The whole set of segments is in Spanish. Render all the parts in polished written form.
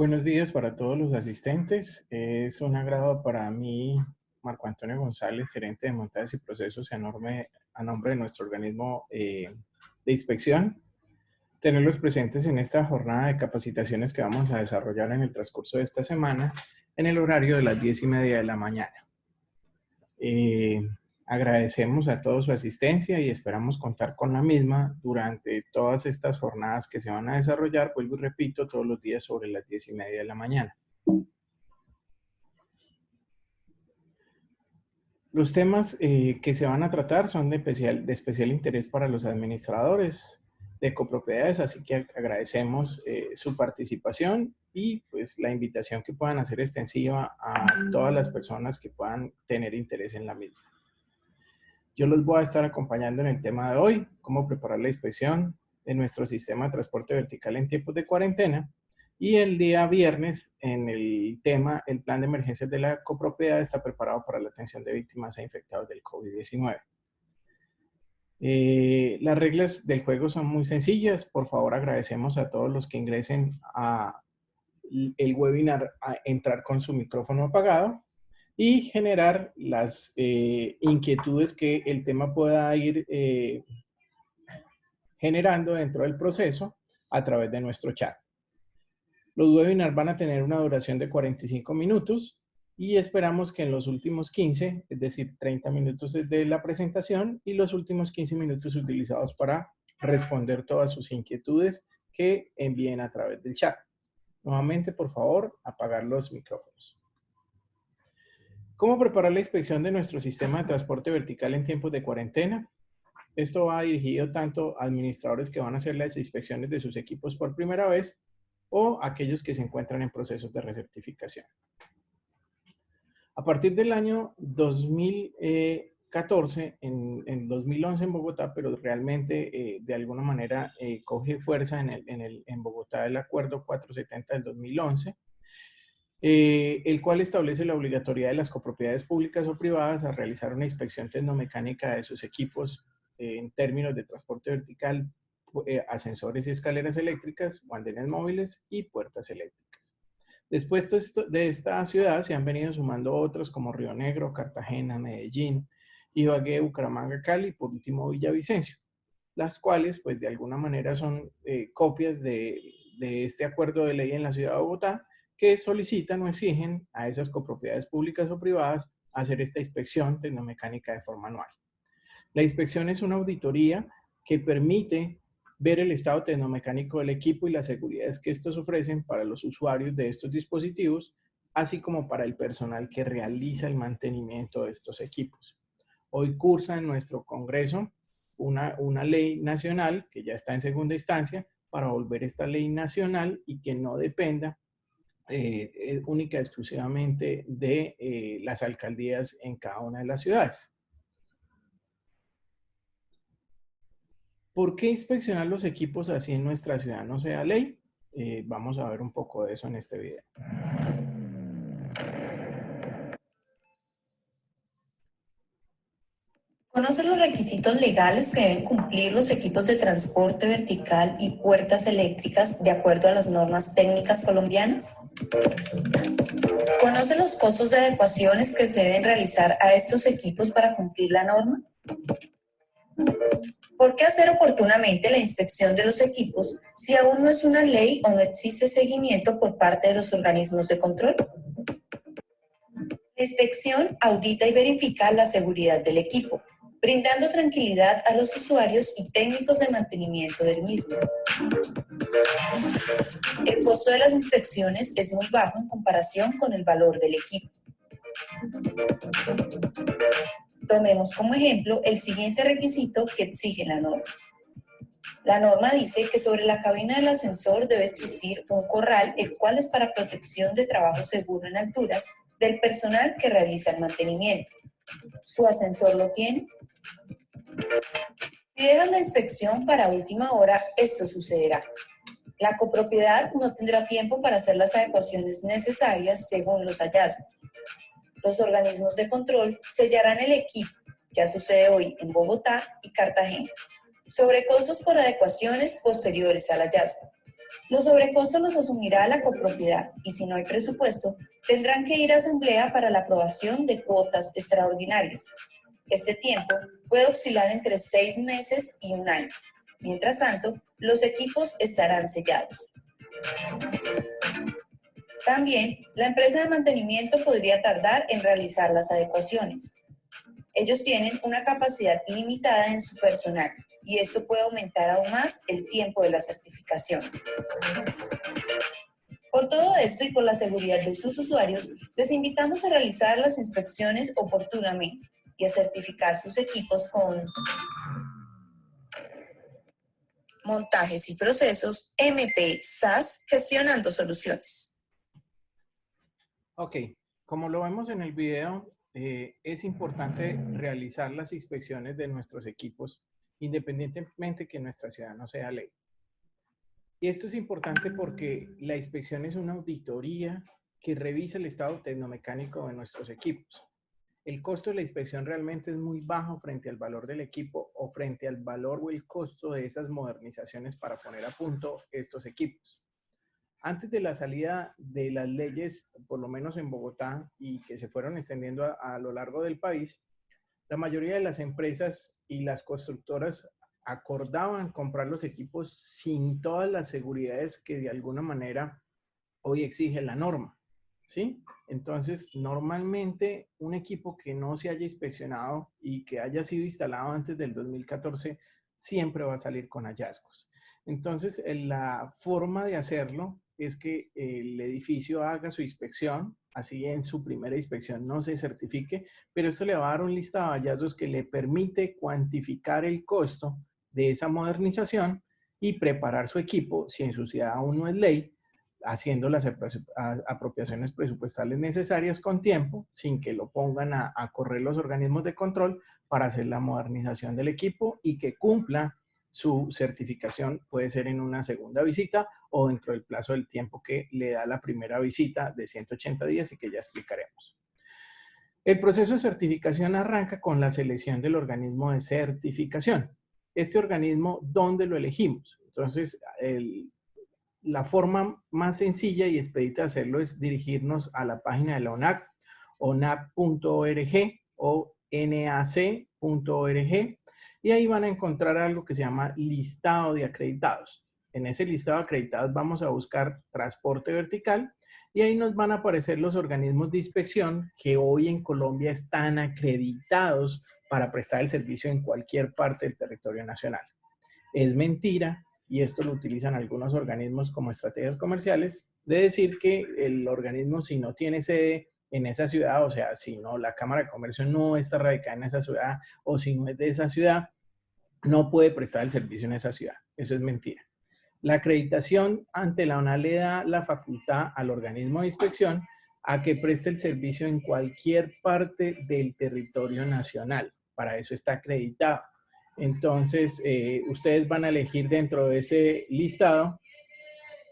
Buenos días para todos los asistentes. Es un agrado para mí, Marco Antonio González, gerente de montajes y procesos a nombre de nuestro organismo de inspección, tenerlos presentes en esta jornada de capacitaciones que vamos a desarrollar en el transcurso de esta semana en el horario de las 10:30 de la mañana. Agradecemos a todos su asistencia y esperamos contar con la misma durante todas estas jornadas que se van a desarrollar, vuelvo y repito, todos los días sobre las 10:30 de la mañana. Los temas que se van a tratar son de especial interés para los administradores de copropiedades, así que agradecemos su participación y pues la invitación que puedan hacer extensiva a todas las personas que puedan tener interés en la misma. Yo los voy a estar acompañando en el tema de hoy, cómo preparar la inspección de nuestro sistema de transporte vertical en tiempos de cuarentena. Y el día viernes, en el tema, el plan de emergencias de la copropiedad está preparado para la atención de víctimas e infectados del COVID-19. Las reglas del juego son muy sencillas. Por favor, agradecemos a todos los que ingresen a el webinar a entrar con su micrófono apagado y generar las inquietudes que el tema pueda ir generando dentro del proceso a través de nuestro chat. Los webinars van a tener una duración de 45 minutos y esperamos que en los últimos 15, es decir, 30 minutos de la presentación y los últimos 15 minutos utilizados para responder todas sus inquietudes que envíen a través del chat. Nuevamente, por favor, apagar los micrófonos. ¿Cómo preparar la inspección de nuestro sistema de transporte vertical en tiempos de cuarentena? Esto va dirigido tanto a administradores que van a hacer las inspecciones de sus equipos por primera vez o aquellos que se encuentran en procesos de recertificación. A partir del año 2014, en 2011 en Bogotá, pero realmente de alguna manera coge fuerza en Bogotá el Acuerdo 470 del 2011, el cual establece la obligatoriedad de las copropiedades públicas o privadas a realizar una inspección tecnomecánica de sus equipos en términos de transporte vertical, ascensores y escaleras eléctricas, andenes móviles y puertas eléctricas. Después de esta ciudad se han venido sumando otros como Río Negro, Cartagena, Medellín, Ibagué, Bucaramanga, Cali y por último Villavicencio, las cuales pues de alguna manera son copias de este acuerdo de ley en la ciudad de Bogotá que solicitan o exigen a esas copropiedades públicas o privadas hacer esta inspección tecnomecánica de forma anual. La inspección es una auditoría que permite ver el estado tecnomecánico del equipo y las seguridades que estos ofrecen para los usuarios de estos dispositivos, así como para el personal que realiza el mantenimiento de estos equipos. Hoy cursa en nuestro Congreso una ley nacional que ya está en segunda instancia para volver esta ley nacional y que no dependa única y exclusivamente de las alcaldías en cada una de las ciudades. ¿Por qué inspeccionar los equipos así en nuestra ciudad no sea ley? Vamos a ver un poco de eso en este video. ¿Conoce los requisitos legales que deben cumplir los equipos de transporte vertical y puertas eléctricas de acuerdo a las normas técnicas colombianas? ¿Conoce los costos de adecuaciones que se deben realizar a estos equipos para cumplir la norma? ¿Por qué hacer oportunamente la inspección de los equipos si aún no es una ley o no existe seguimiento por parte de los organismos de control? La inspección audita y verifica la seguridad del equipo, brindando tranquilidad a los usuarios y técnicos de mantenimiento del mismo. El costo de las inspecciones es muy bajo en comparación con el valor del equipo. Tomemos como ejemplo el siguiente requisito que exige la norma. La norma dice que sobre la cabina del ascensor debe existir un corral, el cual es para protección de trabajo seguro en alturas del personal que realiza el mantenimiento. ¿Su ascensor lo tiene? Si dejas la inspección para última hora, esto sucederá. La copropiedad no tendrá tiempo para hacer las adecuaciones necesarias según los hallazgos. Los organismos de control sellarán el equipo, ya sucede hoy en Bogotá y Cartagena, sobre costos por adecuaciones posteriores al hallazgo. Los sobrecostos los asumirá la copropiedad y si no hay presupuesto, tendrán que ir a asamblea para la aprobación de cuotas extraordinarias. Este tiempo puede oscilar entre 6 meses y 1 año. Mientras tanto, los equipos estarán sellados. También, la empresa de mantenimiento podría tardar en realizar las adecuaciones. Ellos tienen una capacidad limitada en su personal y esto puede aumentar aún más el tiempo de la certificación. Por todo esto y por la seguridad de sus usuarios, les invitamos a realizar las inspecciones oportunamente y a certificar sus equipos con montajes y procesos MP SaaS gestionando soluciones. Ok, como lo vemos en el video, es importante realizar las inspecciones de nuestros equipos independientemente que nuestra ciudad no sea ley. Y esto es importante porque la inspección es una auditoría que revisa el estado tecnomecánico de nuestros equipos. El costo de la inspección realmente es muy bajo frente al valor del equipo o frente al valor o el costo de esas modernizaciones para poner a punto estos equipos. Antes de la salida de las leyes, por lo menos en Bogotá, y que se fueron extendiendo a lo largo del país, la mayoría de las empresas y las constructoras acordaban comprar los equipos sin todas las seguridades que de alguna manera hoy exige la norma, ¿sí? Entonces, normalmente un equipo que no se haya inspeccionado y que haya sido instalado antes del 2014 siempre va a salir con hallazgos. Entonces, la forma de hacerlo es que el edificio haga su inspección, así en su primera inspección no se certifique, pero esto le va a dar un listado de hallazgos que le permite cuantificar el costo de esa modernización y preparar su equipo, si en su ciudad aún no es ley, haciendo las apropiaciones presupuestales necesarias con tiempo, sin que lo pongan a correr los organismos de control para hacer la modernización del equipo y que cumpla su certificación, puede ser en una segunda visita o dentro del plazo del tiempo que le da la primera visita de 180 días y que ya explicaremos. El proceso de certificación arranca con la selección del organismo de certificación. Este organismo, ¿dónde lo elegimos? Entonces, la forma más sencilla y expedita de hacerlo es dirigirnos a la página de la ONAC, onap.org o nac.org, y ahí van a encontrar algo que se llama listado de acreditados. En ese listado de acreditados vamos a buscar transporte vertical y ahí nos van a aparecer los organismos de inspección que hoy en Colombia están acreditados para prestar el servicio en cualquier parte del territorio nacional. Es mentira, y esto lo utilizan algunos organismos como estrategias comerciales, de decir que el organismo, si no tiene sede en esa ciudad, o sea, si no, la Cámara de Comercio no está radicada en esa ciudad, o si no es de esa ciudad, no puede prestar el servicio en esa ciudad. Eso es mentira. La acreditación ante la ONA le da la facultad al organismo de inspección a que preste el servicio en cualquier parte del territorio nacional. Para eso está acreditado. Entonces, ustedes van a elegir dentro de ese listado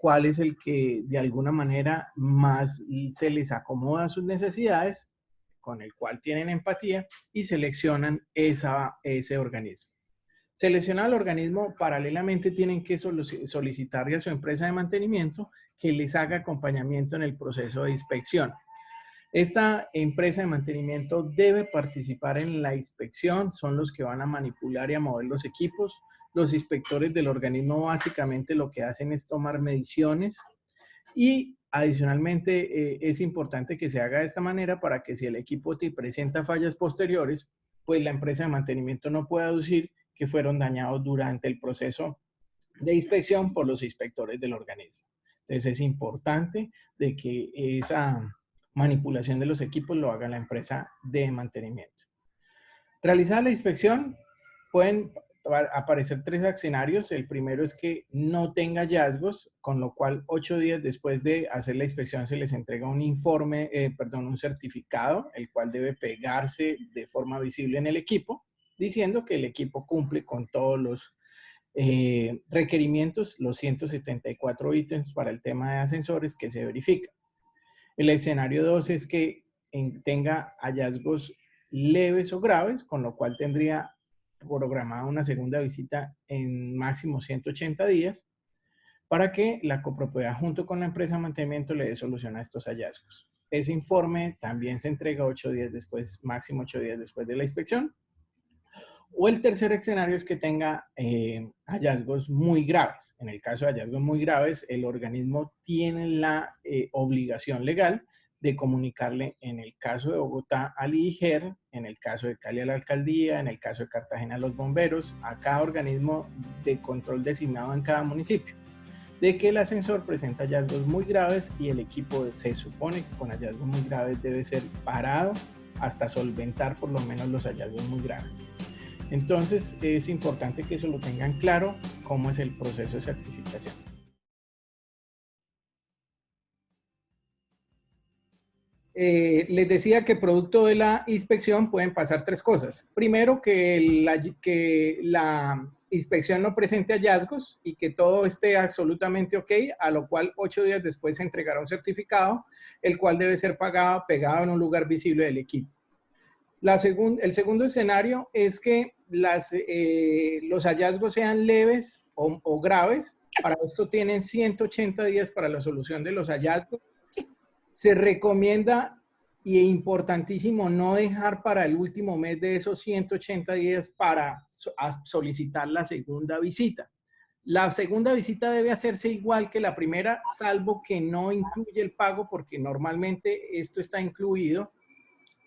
cuál es el que de alguna manera más se les acomoda a sus necesidades, con el cual tienen empatía y seleccionan ese organismo. Seleccionar al organismo, paralelamente tienen que solicitarle a su empresa de mantenimiento que les haga acompañamiento en el proceso de inspección. Esta empresa de mantenimiento debe participar en la inspección, son los que van a manipular y a mover los equipos. Los inspectores del organismo básicamente lo que hacen es tomar mediciones y adicionalmente es importante que se haga de esta manera para que si el equipo te presenta fallas posteriores, pues la empresa de mantenimiento no pueda aducir que fueron dañados durante el proceso de inspección por los inspectores del organismo. Entonces es importante de que esa manipulación de los equipos lo haga la empresa de mantenimiento. Realizada la inspección, pueden aparecer 3 escenarios. El primero es que no tenga hallazgos, con lo cual 8 días después de hacer la inspección se les entrega un informe, un certificado, el cual debe pegarse de forma visible en el equipo, diciendo que el equipo cumple con todos los requerimientos, los 174 ítems para el tema de ascensores que se verifica. El escenario 2 es que tenga hallazgos leves o graves, con lo cual tendría programada una segunda visita en máximo 180 días. para que la copropiedad junto con la empresa de mantenimiento le dé solución a estos hallazgos. Ese informe también se entrega 8 días después, máximo 8 días después de la inspección. O el tercer escenario es que tenga hallazgos muy graves. En el caso de hallazgos muy graves, el organismo tiene la obligación legal de comunicarle, en el caso de Bogotá, al IDIGER, en el caso de Cali a la alcaldía, en el caso de Cartagena a los bomberos, a cada organismo de control designado en cada municipio, de que el ascensor presenta hallazgos muy graves y el equipo se supone que con hallazgos muy graves debe ser parado hasta solventar por lo menos los hallazgos muy graves. Entonces es importante que eso lo tengan claro, cómo es el proceso de certificación. Les decía que producto de la inspección pueden pasar 3 cosas. Primero, que la inspección no presente hallazgos y que todo esté absolutamente ok, a lo cual 8 días después se entregará un certificado, el cual debe ser pegado en un lugar visible del equipo. El segundo escenario es que los hallazgos sean leves o graves. Para esto tienen 180 días para la solución de los hallazgos. Se recomienda, y es importantísimo, no dejar para el último mes de esos 180 días para solicitar la segunda visita. La segunda visita debe hacerse igual que la primera, salvo que no incluye el pago, porque normalmente esto está incluido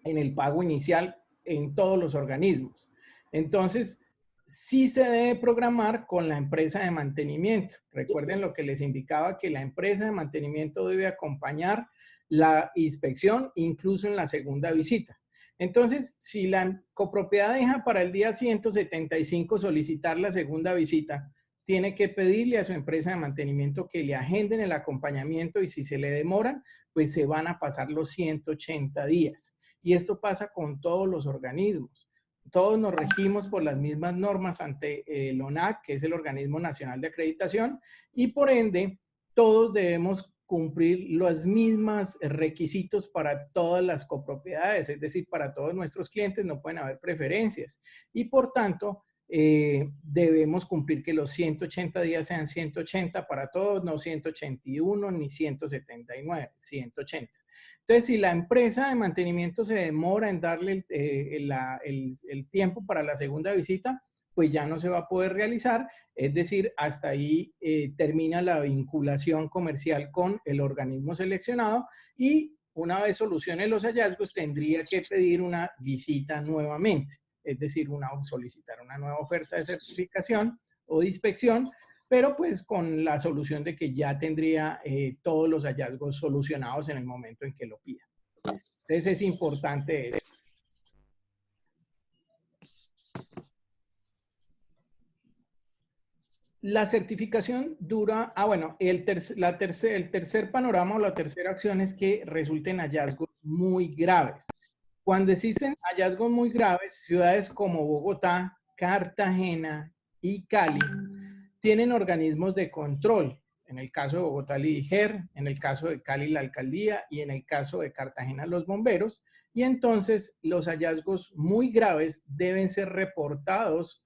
en el pago inicial en todos los organismos. Entonces, sí se debe programar con la empresa de mantenimiento. Recuerden lo que les indicaba, que la empresa de mantenimiento debe acompañar la inspección, incluso en la segunda visita. Entonces, si la copropiedad deja para el día 175 solicitar la segunda visita, tiene que pedirle a su empresa de mantenimiento que le agenden el acompañamiento, y si se le demoran, pues se van a pasar los 180 días. Y esto pasa con todos los organismos. Todos nos regimos por las mismas normas ante el ONAC, que es el Organismo Nacional de Acreditación, y por ende, todos debemos cumplir los mismos requisitos para todas las copropiedades, es decir, para todos nuestros clientes no pueden haber preferencias. Y por tanto, debemos cumplir que los 180 días sean 180 para todos, no 181 ni 179, 180. Entonces, si la empresa de mantenimiento se demora en darle el tiempo para la segunda visita, pues ya no se va a poder realizar, es decir, hasta ahí termina la vinculación comercial con el organismo seleccionado, y una vez solucione los hallazgos tendría que pedir una visita nuevamente, es decir, solicitar una nueva oferta de certificación o de inspección, pero pues con la solución de que ya tendría todos los hallazgos solucionados en el momento en que lo pida. Entonces es importante eso. La certificación dura, el tercer panorama o la tercera acción es que resulten hallazgos muy graves. Cuando existen hallazgos muy graves, ciudades como Bogotá, Cartagena y Cali tienen organismos de control. En el caso de Bogotá, el IDIGER, en el caso de Cali, la alcaldía, y en el caso de Cartagena, los bomberos. Y entonces los hallazgos muy graves deben ser reportados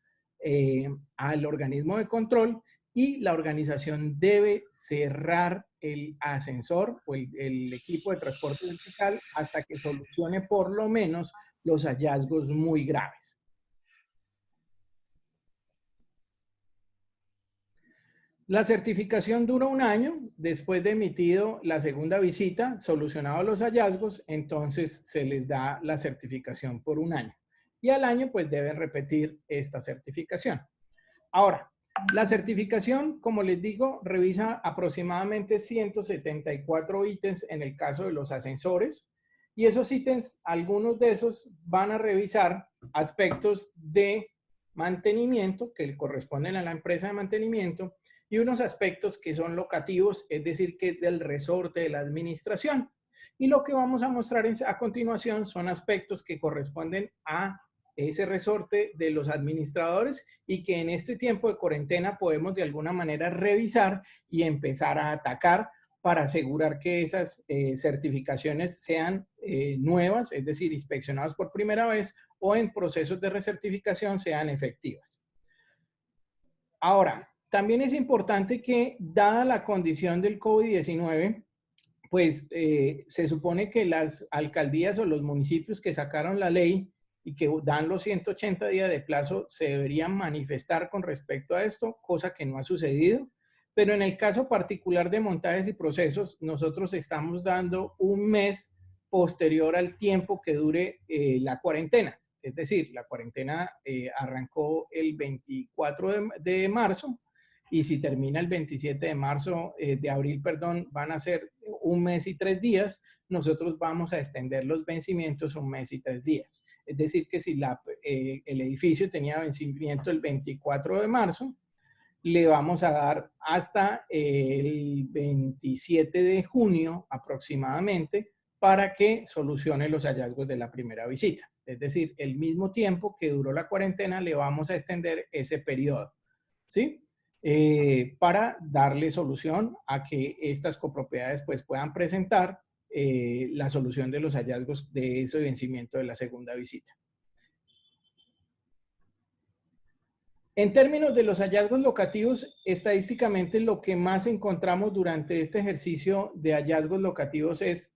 al organismo de control, y la organización debe cerrar el ascensor o el equipo de transporte vertical hasta que solucione por lo menos los hallazgos muy graves. La certificación dura 1 año. Después de emitido la segunda visita, solucionados los hallazgos, entonces se les da la certificación por 1 año. Y al año pues deben repetir esta certificación. Ahora, la certificación, como les digo, revisa aproximadamente 174 ítems en el caso de los ascensores, y esos ítems, algunos de esos van a revisar aspectos de mantenimiento que corresponden a la empresa de mantenimiento, y unos aspectos que son locativos, es decir, que es del resorte de la administración. Y lo que vamos a mostrar a continuación son aspectos que corresponden a ese resorte de los administradores, y que en este tiempo de cuarentena podemos de alguna manera revisar y empezar a atacar para asegurar que esas certificaciones sean nuevas, es decir, inspeccionadas por primera vez, o en procesos de recertificación sean efectivas. Ahora, También es importante que, dada la condición del COVID-19, pues se supone que las alcaldías o los municipios que sacaron la ley y que dan los 180 días de plazo se deberían manifestar con respecto a esto, cosa que no ha sucedido. Pero en el caso particular de montajes y procesos, nosotros estamos dando un mes posterior al tiempo que dure la cuarentena. Es decir, la cuarentena arrancó el 24 de marzo y si termina el 27 de marzo, de abril, perdón, van a ser un mes y 3 días, nosotros vamos a extender los vencimientos un mes y 3 días. Es decir, que si el edificio tenía vencimiento el 24 de marzo, le vamos a dar hasta el 27 de junio aproximadamente para que solucione los hallazgos de la primera visita. Es decir, el mismo tiempo que duró la cuarentena, le vamos a extender ese periodo, ¿sí? Para darle solución a que estas copropiedades pues, puedan presentar la solución de los hallazgos de ese vencimiento de la segunda visita. En términos de los hallazgos locativos, estadísticamente lo que más encontramos durante este ejercicio de hallazgos locativos es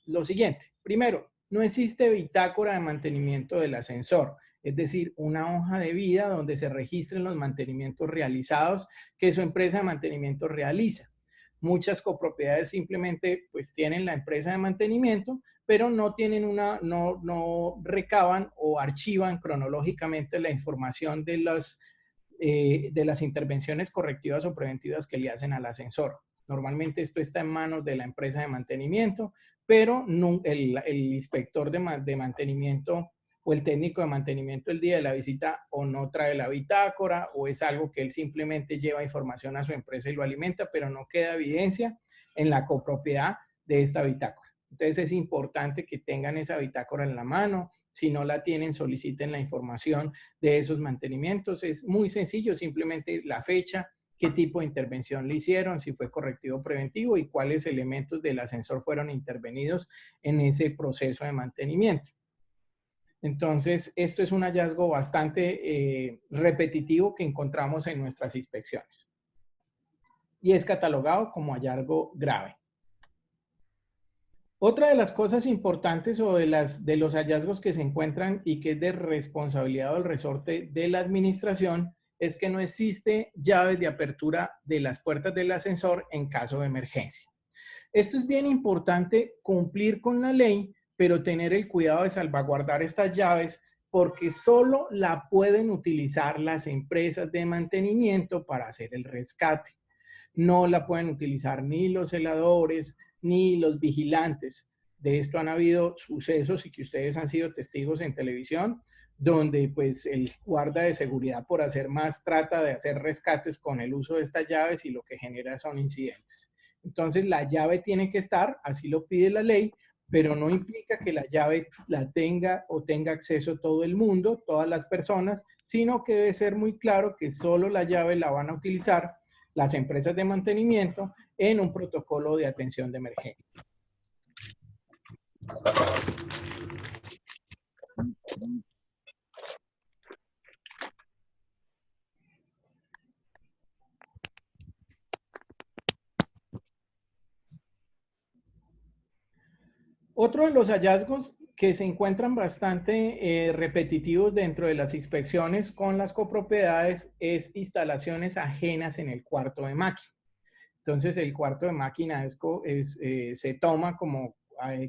lo siguiente. Primero, no existe bitácora de mantenimiento del ascensor, es decir, una hoja de vida donde se registren los mantenimientos realizados que su empresa de mantenimiento realiza. Muchas copropiedades simplemente pues tienen la empresa de mantenimiento, pero no tienen no recaban o archivan cronológicamente la información de las intervenciones correctivas o preventivas que le hacen al ascensor. Normalmente esto está en manos de la empresa de mantenimiento, pero no, el inspector de mantenimiento o el técnico de mantenimiento el día de la visita o no trae la bitácora o es algo que él simplemente lleva información a su empresa y lo alimenta, pero no queda evidencia en la copropiedad de esta bitácora. Entonces es importante que tengan esa bitácora en la mano. Si no la tienen, soliciten la información de esos mantenimientos. Es muy sencillo, simplemente la fecha, qué tipo de intervención le hicieron, si fue correctivo o preventivo y cuáles elementos del ascensor fueron intervenidos en ese proceso de mantenimiento. Entonces, esto es un hallazgo bastante repetitivo que encontramos en nuestras inspecciones y es catalogado como hallazgo grave. Otra de las cosas importantes o de los hallazgos que se encuentran y que es de responsabilidad del resorte de la administración es que no existe llaves de apertura de las puertas del ascensor en caso de emergencia. Esto es bien importante cumplir con la ley, pero tener el cuidado de salvaguardar estas llaves porque solo la pueden utilizar las empresas de mantenimiento para hacer el rescate. No la pueden utilizar ni los celadores ni los vigilantes. De esto han habido sucesos y que ustedes han sido testigos en televisión, donde pues el guarda de seguridad por hacer más trata de hacer rescates con el uso de estas llaves y lo que genera son incidentes. Entonces la llave tiene que estar, así lo pide la ley, pero no implica que la llave la tenga o tenga acceso todo el mundo, todas las personas, sino que debe ser muy claro que solo la llave la van a utilizar las empresas de mantenimiento en un protocolo de atención de emergencia. Otro de los hallazgos que se encuentran bastante repetitivos dentro de las inspecciones con las copropiedades es instalaciones ajenas en el cuarto de máquina. Entonces, el cuarto de máquina se toma como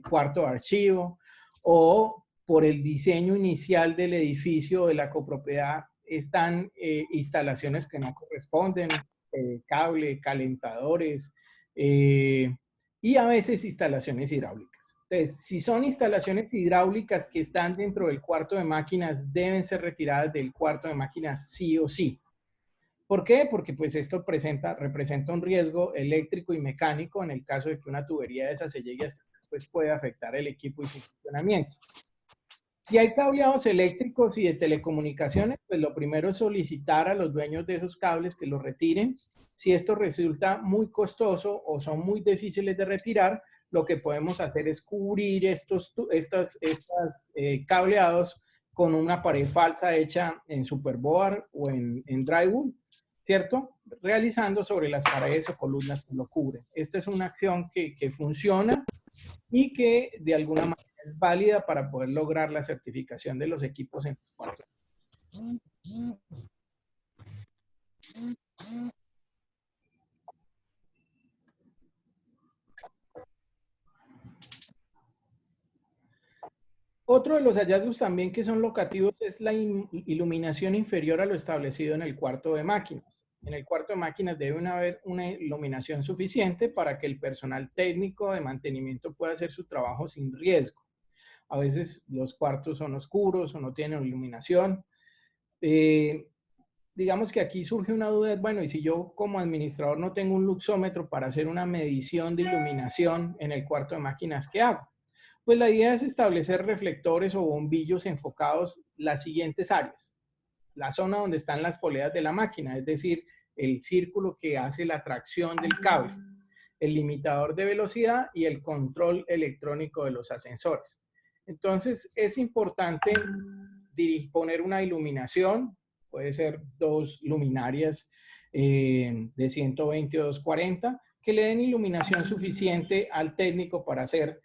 cuarto de archivo o por el diseño inicial del edificio de la copropiedad están instalaciones que no corresponden, cable, calentadores y a veces instalaciones hidráulicas. Entonces, si son instalaciones hidráulicas que están dentro del cuarto de máquinas, deben ser retiradas del cuarto de máquinas sí o sí. ¿Por qué? Porque pues esto representa un riesgo eléctrico y mecánico en el caso de que una tubería de esas se llegue hasta, pues puede afectar el equipo y su funcionamiento. Si hay cableados eléctricos y de telecomunicaciones, pues lo primero es solicitar a los dueños de esos cables que los retiren. Si esto resulta muy costoso o son muy difíciles de retirar, lo que podemos hacer es cubrir estos cableados con una pared falsa hecha en Superboard o en drywall ¿cierto? Realizando sobre las paredes o columnas que lo cubren. Esta es una acción que funciona y que de alguna manera es válida para poder lograr la certificación de los equipos en los cuartos. Otro de los hallazgos también que son locativos es la iluminación inferior a lo establecido en el cuarto de máquinas. En el cuarto de máquinas debe haber una iluminación suficiente para que el personal técnico de mantenimiento pueda hacer su trabajo sin riesgo. A veces los cuartos son oscuros o no tienen iluminación. Digamos que aquí surge una duda, bueno, y si yo como administrador no tengo un luxómetro para hacer una medición de iluminación en el cuarto de máquinas, ¿qué hago? Pues la idea es establecer reflectores o bombillos enfocados las siguientes áreas. La zona donde están las poleas de la máquina, es decir, el círculo que hace la tracción del cable, el limitador de velocidad y el control electrónico de los ascensores. Entonces, es importante poner una iluminación, puede ser 2 luminarias de 120 o 240, que le den iluminación suficiente al técnico para hacer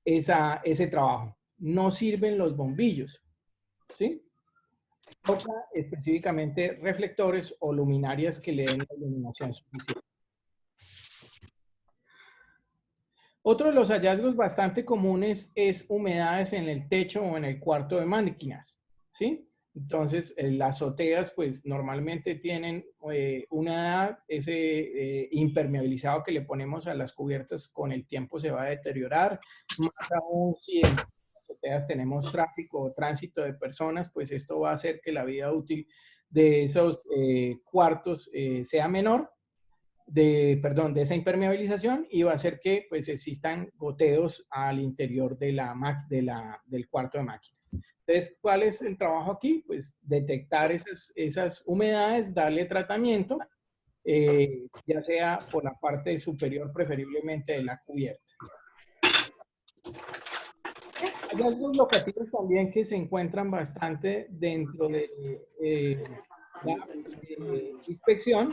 ese trabajo. No sirven los bombillos, ¿sí? Toca específicamente reflectores o luminarias que le den la iluminación suficiente. Otro de los hallazgos bastante comunes es humedades en el techo o en el cuarto de máquinas, ¿sí? Entonces, las azoteas, pues, normalmente tienen ese impermeabilizado que le ponemos a las cubiertas con el tiempo se va a deteriorar. Más aún si en las azoteas tenemos tráfico o tránsito de personas, pues esto va a hacer que la vida útil de esos cuartos sea menor. De esa impermeabilización y va a hacer que pues existan goteos al interior del cuarto de máquinas. Entonces, ¿cuál es el trabajo aquí? Pues detectar esas humedades, darle tratamiento, ya sea por la parte superior, preferiblemente de la cubierta. Hallazgos locativos también que se encuentran bastante dentro de la inspección.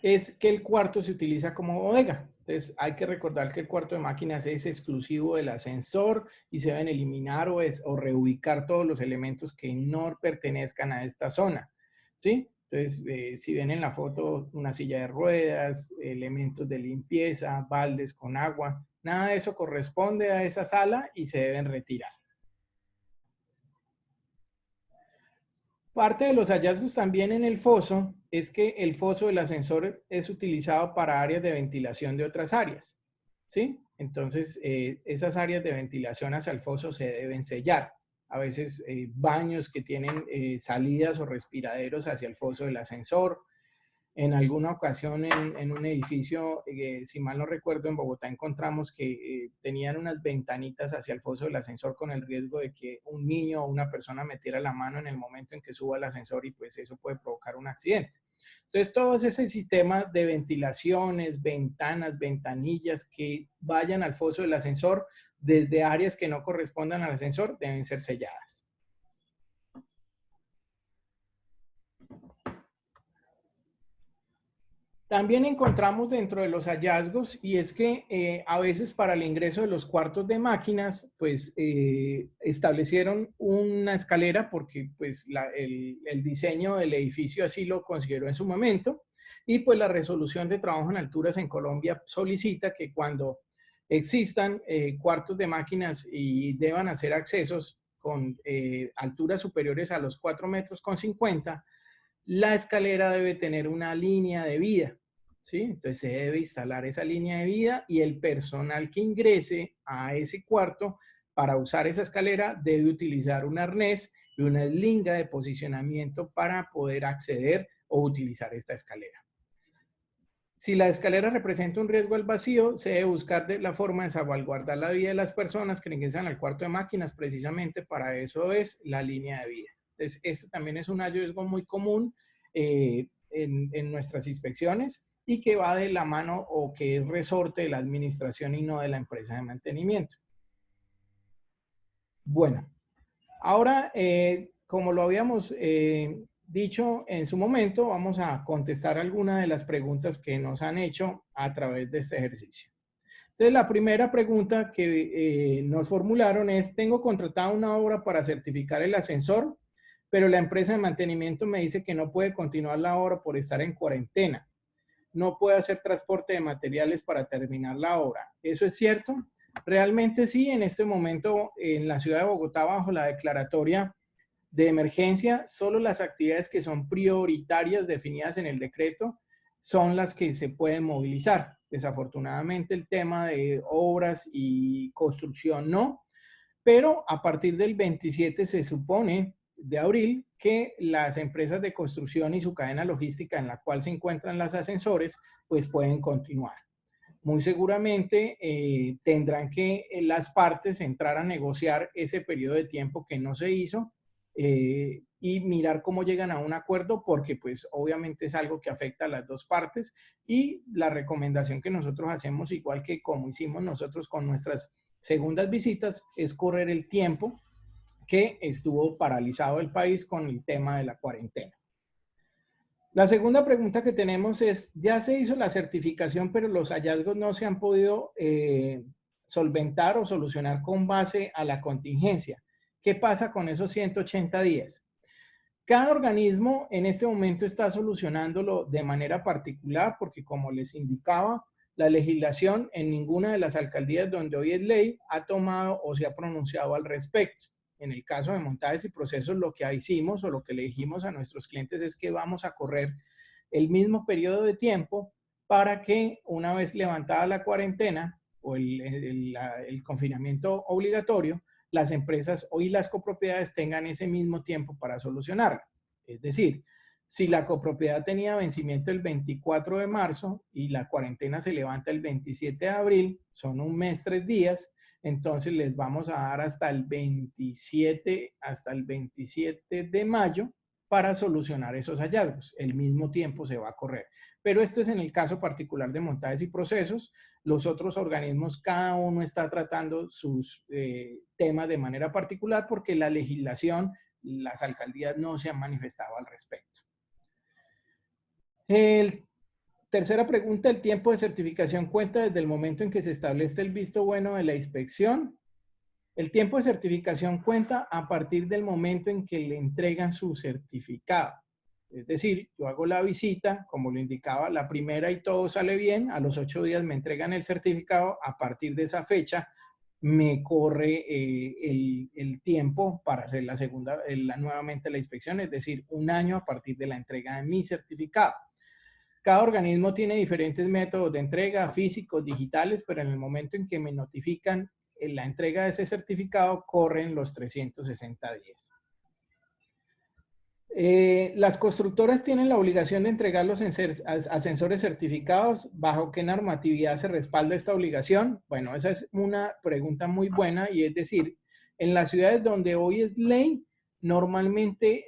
Es que el cuarto se utiliza como bodega. Entonces hay que recordar que el cuarto de máquinas es exclusivo del ascensor y se deben eliminar o reubicar todos los elementos que no pertenezcan a esta zona, ¿sí? Entonces, si ven en la foto una silla de ruedas, elementos de limpieza, baldes con agua, nada de eso corresponde a esa sala y se deben retirar. Parte de los hallazgos también en el foso es que el foso del ascensor es utilizado para áreas de ventilación de otras áreas, ¿sí? Entonces, esas áreas de ventilación hacia el foso se deben sellar. A veces baños que tienen salidas o respiraderos hacia el foso del ascensor. En alguna ocasión en un edificio, si mal no recuerdo, en Bogotá encontramos que tenían unas ventanitas hacia el foso del ascensor con el riesgo de que un niño o una persona metiera la mano en el momento en que suba al ascensor y pues eso puede provocar un accidente. Entonces, todos esos sistemas de ventilaciones, ventanas, ventanillas que vayan al foso del ascensor desde áreas que no correspondan al ascensor deben ser selladas. También encontramos dentro de los hallazgos y es que a veces para el ingreso de los cuartos de máquinas, pues establecieron una escalera porque pues el diseño del edificio así lo consideró en su momento y pues la resolución de trabajo en alturas en Colombia solicita que cuando existan cuartos de máquinas y deban hacer accesos con alturas superiores a los 4,50 metros, la escalera debe tener una línea de vida, ¿sí? Entonces se debe instalar esa línea de vida y el personal que ingrese a ese cuarto para usar esa escalera debe utilizar un arnés y una eslinga de posicionamiento para poder acceder o utilizar esta escalera. Si la escalera representa un riesgo al vacío, se debe buscar la forma de salvaguardar la vida de las personas que ingresan al cuarto de máquinas. Precisamente para eso es la línea de vida. Entonces, este también es un hallazgo muy común en nuestras inspecciones y que va de la mano o que es resorte de la administración y no de la empresa de mantenimiento. Bueno, ahora, como lo habíamos dicho en su momento, vamos a contestar algunas de las preguntas que nos han hecho a través de este ejercicio. Entonces, la primera pregunta que nos formularon es, tengo contratada una obra para certificar el ascensor, pero la empresa de mantenimiento me dice que no puede continuar la obra por estar en cuarentena. No puede hacer transporte de materiales para terminar la obra. ¿Eso es cierto? Realmente sí, en este momento en la ciudad de Bogotá, bajo la declaratoria de emergencia, solo las actividades que son prioritarias definidas en el decreto son las que se pueden movilizar. Desafortunadamente el tema de obras y construcción no, pero a partir del 27 se supone de abril que las empresas de construcción y su cadena logística en la cual se encuentran los ascensores, pues pueden continuar. Muy seguramente tendrán que las partes entrar a negociar ese periodo de tiempo que no se hizo y mirar cómo llegan a un acuerdo, porque pues obviamente es algo que afecta a las dos partes, y la recomendación que nosotros hacemos, igual que como hicimos nosotros con nuestras segundas visitas, es correr el tiempo que estuvo paralizado el país con el tema de la cuarentena. La segunda pregunta que tenemos es, ya se hizo la certificación, pero los hallazgos no se han podido solventar o solucionar con base a la contingencia. ¿Qué pasa con esos 180 días? Cada organismo en este momento está solucionándolo de manera particular porque, como les indicaba, la legislación en ninguna de las alcaldías donde hoy es ley ha tomado o se ha pronunciado al respecto. En el caso de montajes y procesos, lo que hicimos o lo que le dijimos a nuestros clientes es que vamos a correr el mismo periodo de tiempo para que una vez levantada la cuarentena o el confinamiento obligatorio, las empresas y las copropiedades tengan ese mismo tiempo para solucionarlo. Es decir, si la copropiedad tenía vencimiento el 24 de marzo y la cuarentena se levanta el 27 de abril, son un mes, 3 días, entonces les vamos a dar hasta el 27 de mayo para solucionar esos hallazgos. El mismo tiempo se va a correr. Pero esto es en el caso particular de montajes y procesos. Los otros organismos, cada uno está tratando sus temas de manera particular porque la legislación, las alcaldías no se han manifestado al respecto. Tercera pregunta, ¿el tiempo de certificación cuenta desde el momento en que se establece el visto bueno de la inspección? El tiempo de certificación cuenta a partir del momento en que le entregan su certificado. Es decir, yo hago la visita, como lo indicaba, la primera y todo sale bien, a los 8 días me entregan el certificado, a partir de esa fecha me corre el tiempo para hacer la segunda, nuevamente la inspección, es decir, 1 año a partir de la entrega de mi certificado. Cada organismo tiene diferentes métodos de entrega, físicos, digitales, pero en el momento en que me notifican la entrega de ese certificado, corren los 360 días. Las constructoras tienen la obligación de entregar los ascensores certificados. ¿Bajo qué normatividad se respalda esta obligación? Bueno, esa es una pregunta muy buena, y es decir, en las ciudades donde hoy es ley, normalmente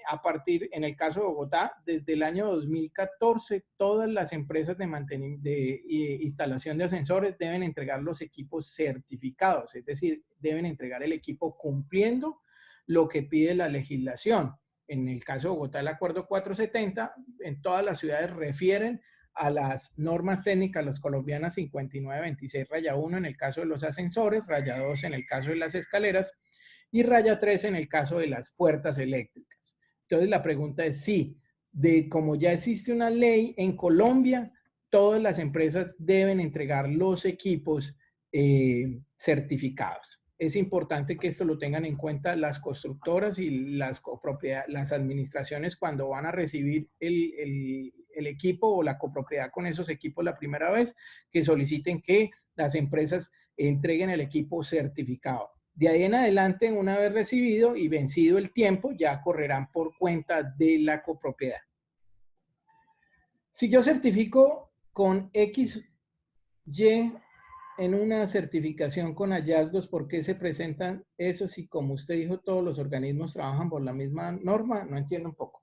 en el caso de Bogotá, desde el año 2014, todas las empresas de instalación de ascensores deben entregar los equipos certificados, es decir, deben entregar el equipo cumpliendo lo que pide la legislación. En el caso de Bogotá, el acuerdo 470, en todas las ciudades refieren a las normas técnicas, las colombianas 5926-1 en el caso de los ascensores, -2 en el caso de las escaleras y -3 en el caso de las puertas eléctricas. Entonces la pregunta es sí, como ya existe una ley en Colombia, todas las empresas deben entregar los equipos certificados. Es importante que esto lo tengan en cuenta las constructoras y las administraciones cuando van a recibir el equipo o la copropiedad con esos equipos la primera vez, que soliciten que las empresas entreguen el equipo certificado. De ahí en adelante, una vez recibido y vencido el tiempo, ya correrán por cuenta de la copropiedad. Si yo certifico con XY en una certificación con hallazgos, ¿por qué se presentan esos? Y como usted dijo, todos los organismos trabajan por la misma norma. No entiendo un poco.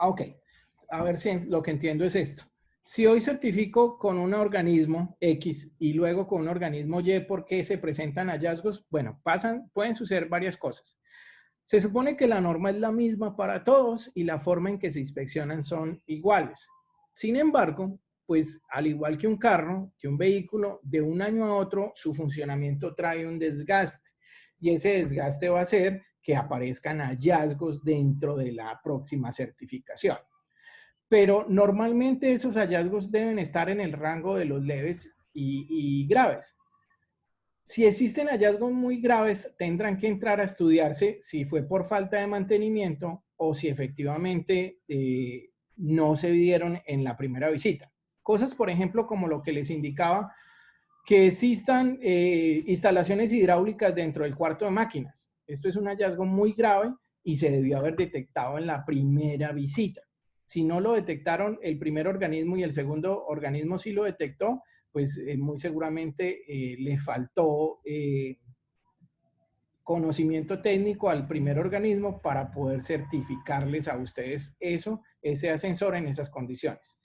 Ok. A ver si lo que entiendo es esto. Si hoy certifico con un organismo X y luego con un organismo Y, ¿por qué se presentan hallazgos? Bueno, pueden suceder varias cosas. Se supone que la norma es la misma para todos y la forma en que se inspeccionan son iguales. Sin embargo, pues al igual que un carro, que un vehículo, de un año a otro su funcionamiento trae un desgaste y ese desgaste va a hacer que aparezcan hallazgos dentro de la próxima certificación. Pero normalmente esos hallazgos deben estar en el rango de los leves y graves. Si existen hallazgos muy graves, tendrán que entrar a estudiarse si fue por falta de mantenimiento o si efectivamente no se dieron en la primera visita. Cosas, por ejemplo, como lo que les indicaba, que existan instalaciones hidráulicas dentro del cuarto de máquinas. Esto es un hallazgo muy grave y se debió haber detectado en la primera visita. Si no lo detectaron el primer organismo y el segundo organismo sí lo detectó, pues muy seguramente le faltó conocimiento técnico al primer organismo para poder certificarles a ustedes ese ascensor en esas condiciones.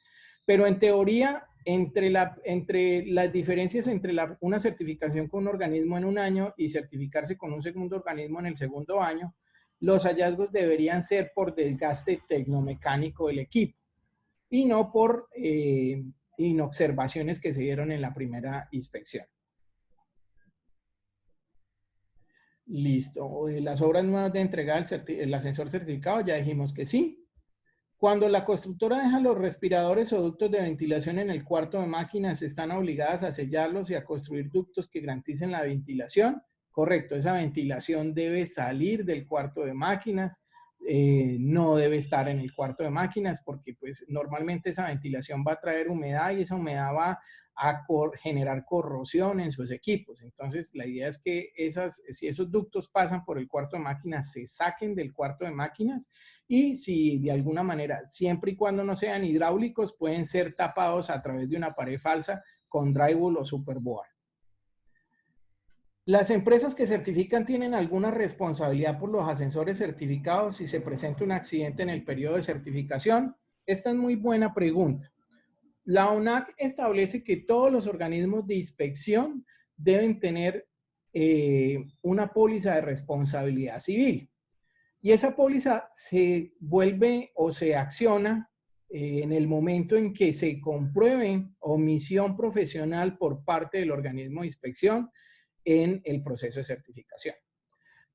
Pero en teoría, entre las diferencias entre una certificación con un organismo en un año y certificarse con un segundo organismo en el segundo año, los hallazgos deberían ser por desgaste tecnomecánico del equipo y no por inobservaciones que se dieron en la primera inspección. Listo. Las obras nuevas de entregar el ascensor certificado, ya dijimos que sí. Cuando la constructora deja los respiradores o ductos de ventilación en el cuarto de máquinas, están obligadas a sellarlos y a construir ductos que garanticen la ventilación. Correcto, esa ventilación debe salir del cuarto de máquinas, no debe estar en el cuarto de máquinas porque pues normalmente esa ventilación va a traer humedad y esa humedad va a generar corrosión en sus equipos. Entonces, la idea es que si esos ductos pasan por el cuarto de máquinas, se saquen del cuarto de máquinas y si de alguna manera, siempre y cuando no sean hidráulicos, pueden ser tapados a través de una pared falsa con drywall o superboard. Las empresas que certifican tienen alguna responsabilidad por los ascensores certificados si se presenta un accidente en el periodo de certificación. Esta es muy buena pregunta. La ONAC establece que todos los organismos de inspección deben tener una póliza de responsabilidad civil. Y esa póliza se vuelve o se acciona en el momento en que se compruebe omisión profesional por parte del organismo de inspección en el proceso de certificación.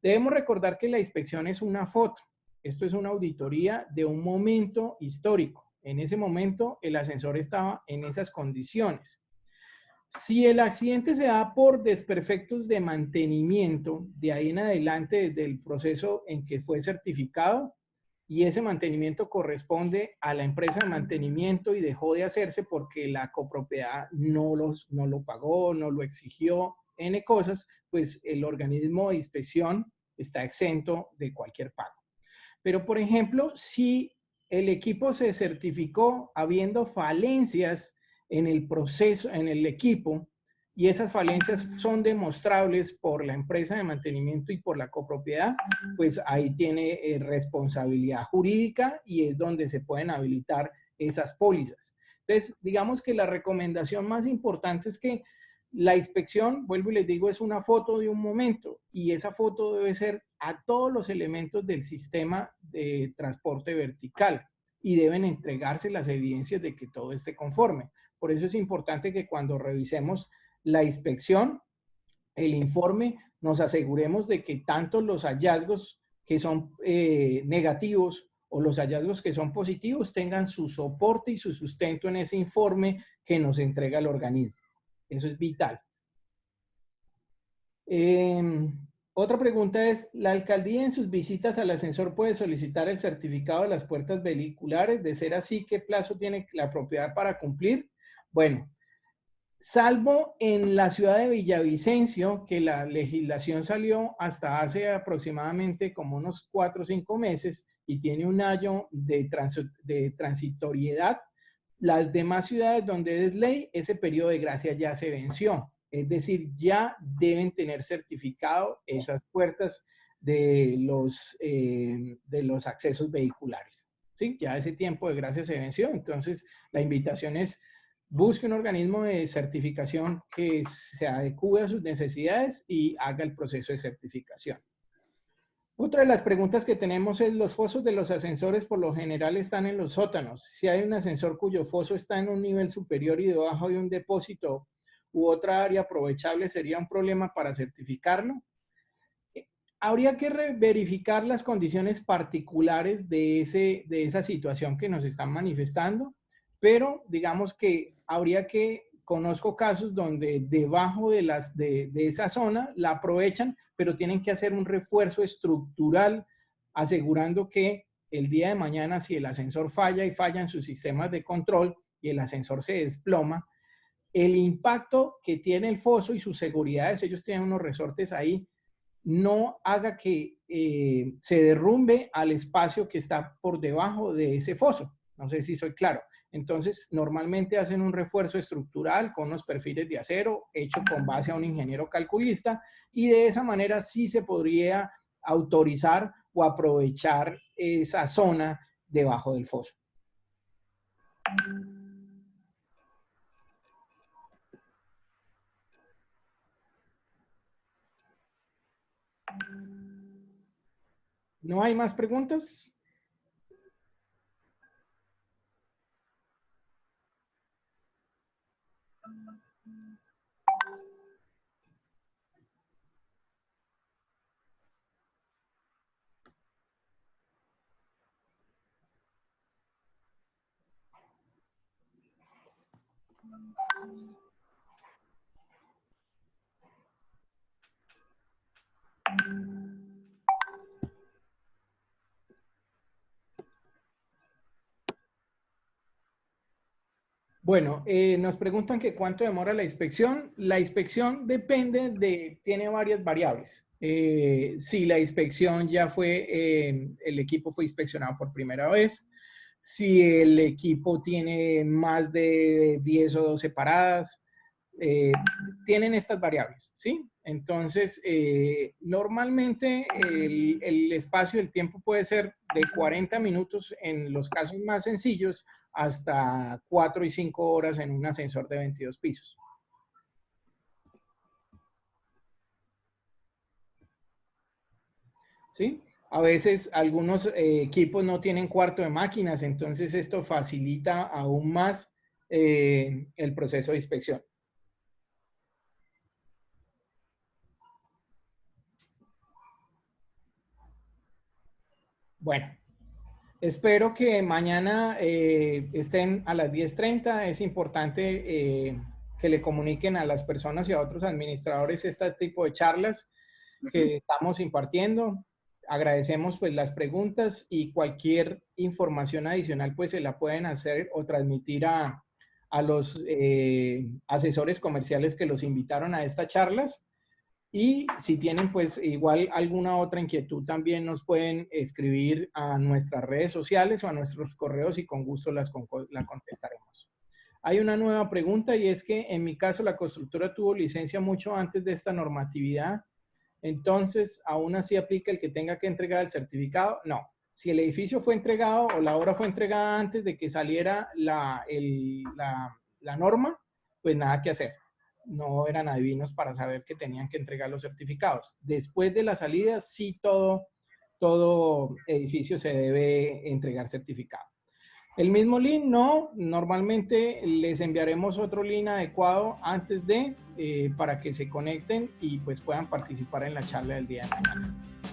Debemos recordar que la inspección es una foto. Esto es una auditoría de un momento histórico. En ese momento el ascensor estaba en esas condiciones. Si el accidente se da por desperfectos de mantenimiento, de ahí en adelante, desde el proceso en que fue certificado, y ese mantenimiento corresponde a la empresa de mantenimiento y dejó de hacerse porque la copropiedad no lo pagó, no lo exigió, N cosas, pues el organismo de inspección está exento de cualquier pago. Pero, por ejemplo, si el equipo se certificó habiendo falencias en el proceso, en el equipo, y esas falencias son demostrables por la empresa de mantenimiento y por la copropiedad, pues ahí tiene responsabilidad jurídica y es donde se pueden habilitar esas pólizas. Entonces, digamos que la recomendación más importante es que la inspección, vuelvo y les digo, es una foto de un momento y esa foto debe ser a todos los elementos del sistema de transporte vertical y deben entregarse las evidencias de que todo esté conforme. Por eso es importante que cuando revisemos la inspección, el informe, nos aseguremos de que tanto los hallazgos que son negativos o los hallazgos que son positivos tengan su soporte y su sustento en ese informe que nos entrega el organismo. Eso es vital. Otra pregunta es, ¿la alcaldía en sus visitas al ascensor puede solicitar el certificado de las puertas vehiculares? De ser así, ¿qué plazo tiene la propiedad para cumplir? Bueno, salvo en la ciudad de Villavicencio, que la legislación salió hasta hace aproximadamente como unos 4 o 5 meses y tiene un año de transitoriedad, las demás ciudades donde es ley, ese periodo de gracia ya se venció. Es decir, ya deben tener certificado esas puertas de los accesos vehiculares. ¿sí? Ya ese tiempo de gracia se venció, entonces la invitación es busque un organismo de certificación que se adecue a sus necesidades y haga el proceso de certificación. Otra de las preguntas que tenemos es, los fosos de los ascensores por lo general están en los sótanos. Si hay un ascensor cuyo foso está en un nivel superior y debajo de un depósito u otra área aprovechable, ¿sería un problema para certificarlo? Habría que verificar las condiciones particulares de esa situación que nos están manifestando, pero digamos que habría que, conozco casos donde debajo de esa zona la aprovechan, pero tienen que hacer un refuerzo estructural asegurando que el día de mañana, si el ascensor falla y fallan sus sistemas de control y el ascensor se desploma, el impacto que tiene el foso y sus seguridades, ellos tienen unos resortes ahí, no haga que se derrumbe al espacio que está por debajo de ese foso. No sé si soy claro. Entonces, normalmente hacen un refuerzo estructural con unos perfiles de acero hecho con base a un ingeniero calculista y de esa manera sí se podría autorizar o aprovechar esa zona debajo del foso. ¿No hay más preguntas? Bueno, nos preguntan que cuánto demora la inspección. La inspección depende tiene varias variables. Si la inspección ya fue, el equipo fue inspeccionado por primera vez, si el equipo tiene más de 10 o 12 paradas, tienen estas variables, ¿sí? Entonces, normalmente el espacio, el tiempo puede ser de 40 minutos en los casos más sencillos hasta 4 y 5 horas en un ascensor de 22 pisos. ¿Sí? A veces algunos equipos no tienen cuarto de máquinas, entonces esto facilita aún más el proceso de inspección. Bueno, espero que mañana estén a las 10:30. Es importante que le comuniquen a las personas y a otros administradores este tipo de charlas que estamos impartiendo. Agradecemos pues las preguntas y cualquier información adicional pues se la pueden hacer o transmitir a los asesores comerciales que los invitaron a estas charlas. Y si tienen pues igual alguna otra inquietud también nos pueden escribir a nuestras redes sociales o a nuestros correos y con gusto la contestaremos. Hay una nueva pregunta y es que en mi caso la constructora tuvo licencia mucho antes de esta normatividad. Entonces, ¿aún así aplica el que tenga que entregar el certificado? No. Si el edificio fue entregado o la obra fue entregada antes de que saliera la norma, pues nada que hacer. No eran adivinos para saber que tenían que entregar los certificados. Después de la salida, sí todo edificio se debe entregar certificado. El mismo link, no, normalmente les enviaremos otro link adecuado antes de, para que se conecten y pues puedan participar en la charla del día de mañana.